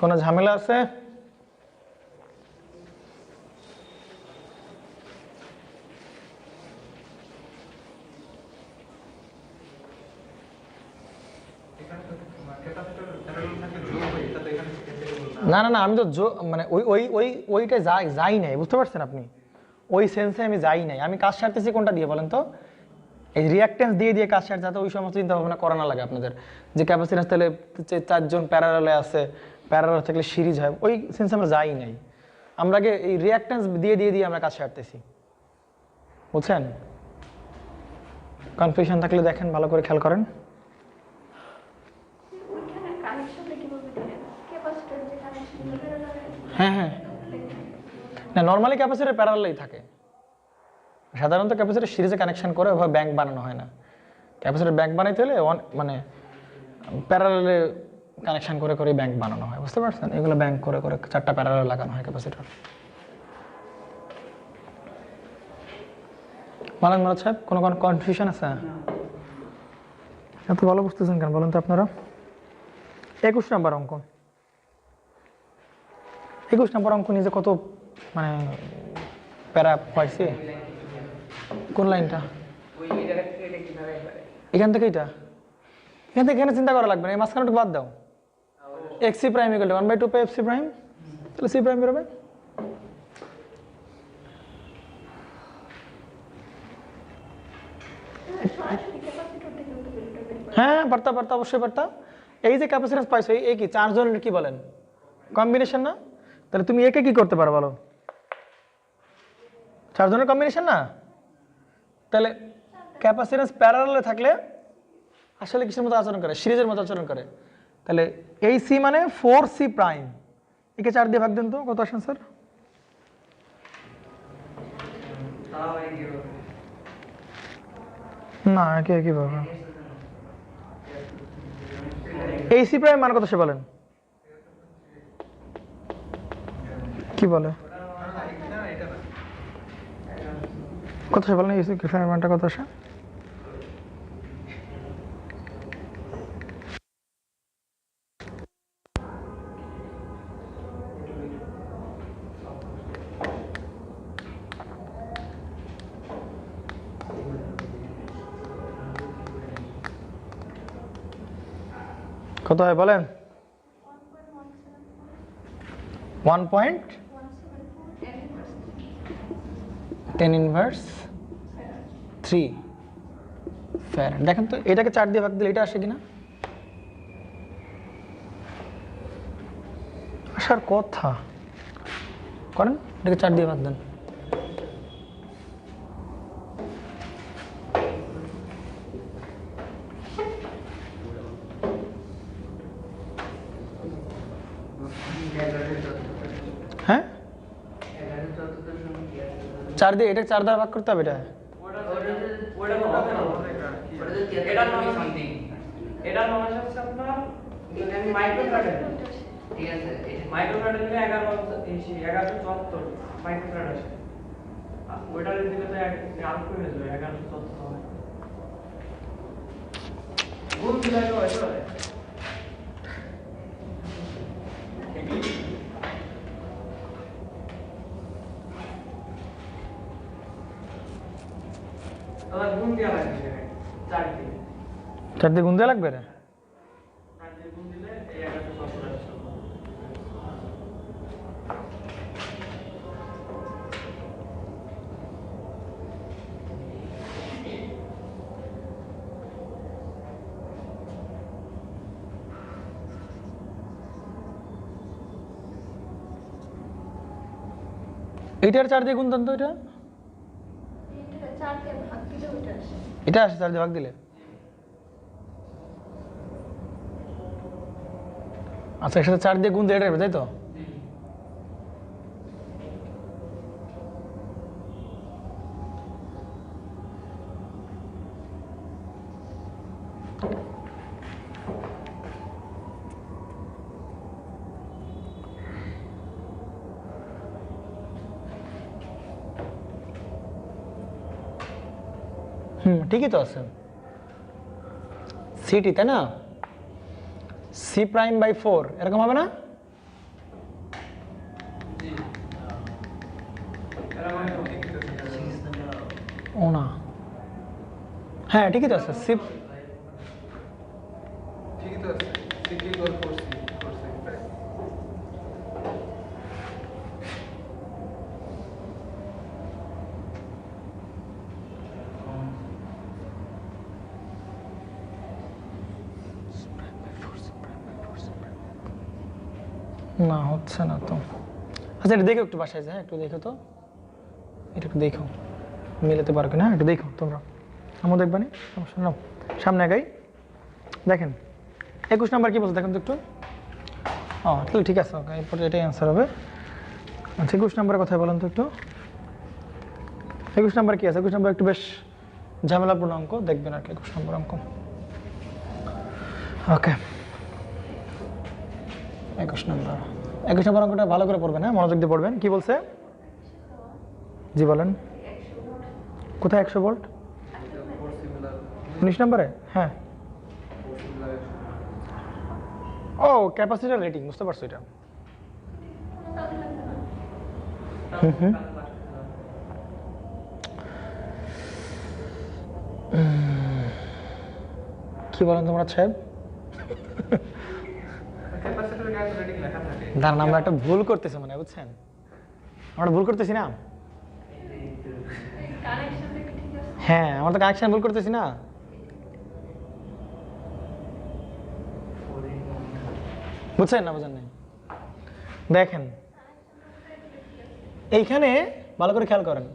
কোনো ঝামেলা আছে? না না না, আমি তো মানে ওইটা যাই নাই, বুঝতে পারছেন আপনি? ওই সেন্সে আমি যাই নাই, আমি কাজ সারতেছি কোনটা দিয়ে বলেন তো? এই রিঅ্যাকট্যান্স দিয়ে দিয়ে কাজ সার, যাতে ওই সমস্ত চিন্তা ভাবনা করা না লাগে আপনাদের, যে ক্যাপাসিট্যান্স তাহলে 4 জন প্যারালালে আছে, প্যারালাল থাকলে সিরিজ হয়, ওই সেন্সে আমরা যাই নাই। আমরা আগে এই রিঅ্যাকট্যান্স দিয়ে দিয়ে দিয়ে আমরা কাজ সারতেছি, বুঝছেন? কনফিউশন থাকলে দেখেন, ভালো করে খেয়াল করেন। হ্যাঁ হ্যাঁ, না নর্মালি ক্যাপাসিটর প্যারালালেই থাকে, সাধারণত ক্যাপাসিটর সিরিজে কানেকশন করে ওভাবে ব্যাংক বানানো হয় না। ক্যাপাসিটর ব্যাংক বানাইতে হলে মানে প্যারালালে কানেকশন করে করে ব্যাংক বানানো হয়, বুঝতে পারছেন? এগুলো ব্যাংক করে করে 4টা প্যারালালে লাগানো হয় ক্যাপাসিটর। বলেন মারাদ সাহেব, কোনো কনফিউশন আছে? এত ভালো বুঝতেছেন কেন বলেন তো আপনারা? 21 নম্বর অঙ্ক, 21 নম্বর অঙ্ক নিজে কত মানে প্যারা পাইছি। কোন লাইনটা? এখান থেকে এটা, এখান থেকে এখানে চিন্তা করা লাগবে না, এই মাঝখানে বাদ দাও। X C prime equal to 1/2 pi F C prime, তাহলে সি প্রাইম বেরোবে। হ্যাঁ পারতা পারতা, অবশ্যই পারতা। এই যে ক্যাপাসিট্যান্স পাইছো, এই কি 4 জনের কি বলেন কম্বিনেশন না? তাহলে তুমি একে কি করতে পারো বলো? 4 জনের কম্বিনেশন না? তাহলে ক্যাপাসিট্যান্স প্যারালালে থাকলে আসলে কিসের মতো আচরণ করে? সিরিজের মতো আচরণ করে। তাহলে এই সি মানে 4C প্রাইম, একে 4 দিয়ে ভাগ দেন তো, কত আসেন স্যার? না একে কি ভাবে এই সি প্রাইম মান কত সে বলেন? কি বলে কত সে বলেন? এই সি প্রাইম মানটা কত আসে? কত হয় বলেন? 1.10 ইনভার্স 3 ফ্যারাড। দেখেন তো এটাকে 4 দিয়ে ভাগ দিলে এটা আসে কিনা? আসার কথা, করেন এটাকে 4 দিয়ে ভাগ দেন। হ্যাঁ 4 দিয়ে, এটা 4 দ্বারা ভাগ করতে হবে। এটা 4 দিয়ে গুণ দেওয়া লাগবে রে? এইটার 4 দিয়ে গুণ দেন তো এটা? এটা আসে 4 দিয়ে ভাগ দিলে? আচ্ছা, এর সাথে 4 দিয়ে গুণ দিয়ে এটা হবে, তাই তো? ঠিকই তো আছে। সিটি, তাই না? সি প্রাইম বাই 4 এরকম হবে না? ও না, হ্যাঁ ঠিকই তো আছে। সি ঠিকই তো আছে। City equal 4c prime. না হচ্ছে না তো। আচ্ছা, এটা দেখো একটু বাসায় যায়, একটু দেখো তো, এটা একটু দেখো মিলাতে পারো কিনা, একটু দেখো তোমরা। আমার দেখবা না, সমস্যা নাও, সামনে আগাই। দেখেন 21 নাম্বার কি বলছে দেখেন তো একটু। তাহলে ঠিক আছে, ওকে, এরপরে এটাই অ্যান্সার হবে। আচ্ছা, 21 নাম্বারের কথা বলেন তো একটু। 21 নাম্বার কি আছে? 21 নাম্বার একটু বেশ ঝামেলাপূর্ণ অঙ্ক, দেখবেন আর কি 21 নম্বর অঙ্ক। ওকে, 21 নম্বর অঙ্কটা ভালো করে পড়বেন, হ্যাঁ, মনোযোগ দিয়ে পড়বেন। কি বলছে? জি বলেন। কোথায় 100 ভোল্ট? 19 নম্বরে? হ্যাঁ, ও ক্যাপাসিটর রেটিং, বুঝতে পারছো এটা? কি বলেন তোমরা সাহেব? দাঁড়ান, আমরা একটা ভুল করতেছি মানে, বুঝছেন? আমরা ভুল করতেছি না? হ্যাঁ, আমরা তো কানেকশন ভুল করতেছি না? বুঝছেন না? বুঝেন নাই? দেখেন এইখানে ভালো করে খেয়াল করেন,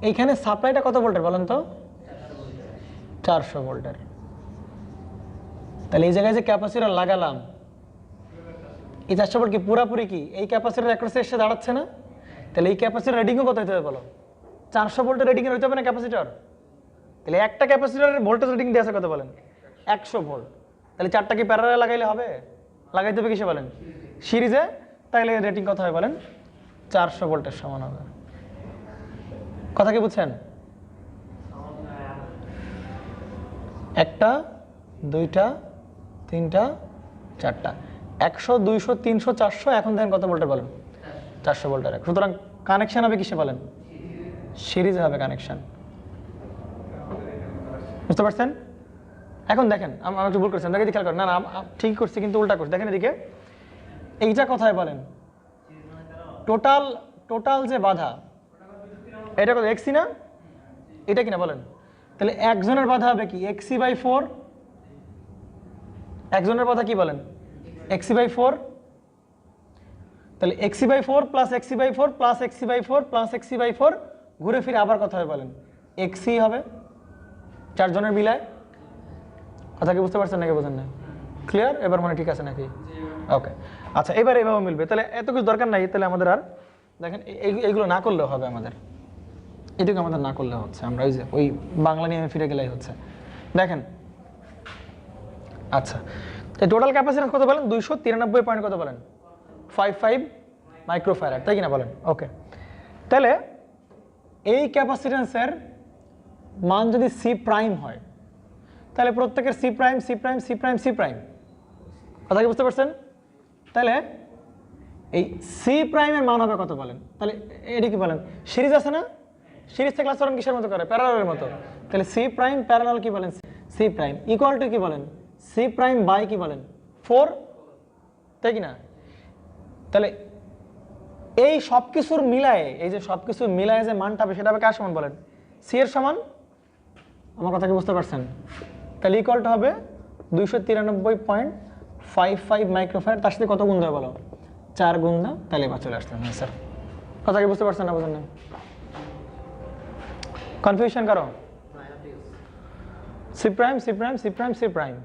এইখানে সাপ্লাইটা কত ভোল্টের বলেন তো? 400 ভোল্টের। তাহলে এই জায়গায় যে ক্যাপাসিটর লাগালাম, এই 400 ভোল্ট কি পুরাপুরি কি এই ক্যাপাসিটর অ্যাক্রসে এসে দাঁড়াচ্ছে না? তাহলে এই ক্যাপাসিটর রেডিংও কত হতে হবে বলো? 400 ভোল্টের রেডিং এর হইতে হবে না ক্যাপাসিটর? তাহলে একটা ক্যাপাসিটরের ভোল্টেজ রেটিং দিয়ে আছে কত বলেন? 100 ভোল্ট। তাহলে 4টা কি প্যারালালে লাগাইলে হবে? লাগাইতে হবে কিসে বলেন? সিরিজে। তাহলে রেটিং কত হয় বলেন? 400 ভোল্টের সমান হবে। কথা কি বুঝছেন? একটা, দুইটা, তিনটা, চারটা, 100, 200, 300, 400, এখন দেখেন কত ভোল্টের বলেন? 400 ভোল্টের। সুতরাং কানেকশন হবে কিসে বলেন? সিরিজে হবে কানেকশন। বুঝতে পারছেন? এখন দেখেন, আমি একটু ভুল করছেন, দেখে খেয়াল করেন। না না, ঠিক করছি কিন্তু উল্টা করছি। দেখেন এদিকে, এইটা কথায় বলেন টোটাল যে বাধা, এটা কত? এক্সি না? এটা কিনা বলেন? তাহলে একজনের বাধা হবে কি? XC by 4। একজনের বাধা কি বলেন? XC by 4। তাহলে XC by 4 plus XC by 4 plus XC by 4 plus XC by 4 ঘুরে ফিরে আবার কথা হয় বলেন এক্সি হবে। 4 জনের মিলায়। কথা কি বুঝতে পারছেন নাকি বোঝেন না? ক্লিয়ার? এবার মানে ঠিক আছে নাকি? ওকে, আচ্ছা, এবার এভাবে মিলবে। তাহলে এত কিছু দরকার নাই। তাহলে আমাদের আর দেখেন এইগুলো না করলেও হবে আমাদের, এটুকু আমাদের না করলে হচ্ছে, আমরা ওই বাংলা নিয়ে ফিরে গেলেই হচ্ছে। দেখেন, আচ্ছা, টোটাল ক্যাপাসিট্যান্স কত বলেন? 293 পয়েন্ট কত বলেন? 55 মাইক্রোফ্যারাড, তাই কিনা বলেন? ওকে, তাহলে এই ক্যাপাসিট্যান্সের মান যদি সি প্রাইম হয়, তাহলে প্রত্যেকের C prime C prime C prime C prime. কথা কি বুঝতে পারছেন? তাহলে এই সি প্রাইমের মান হবে কত বলেন? তাহলে এটা কি বলেন? সিরিজ আছে না? সিরিজ থেকে আচরণ কিসের মতো করে? প্যারালালের মতো। তাহলে সি প্রাইম প্যারালাল কি বলেন? সি প্রাইম ইকুয়াল টু কি বলেন? সি প্রাইম বাই কি বলেন? 4, তাই কি না? তাহলে এই সব কিছুর মিলায়ে, এই যে সব কিছু মিলায়ে যে মানটা হবে সেটা হবে কার সমান বলেন? সি এর সমান। আমার কথা কি বুঝতে পারছেন? তাহলে ইকুয়ালটা হবে 293.55 মাইক্রোফ্যারাড। তার সাথে কত গুণ দেবে বলো? 4 গুণ দাও, তাহলে এবার চলে আসতে হবে। স্যার কথা কি বুঝতে পারছেন না? বুঝেন না? কনফিউশন করো? C prime C prime C prime C prime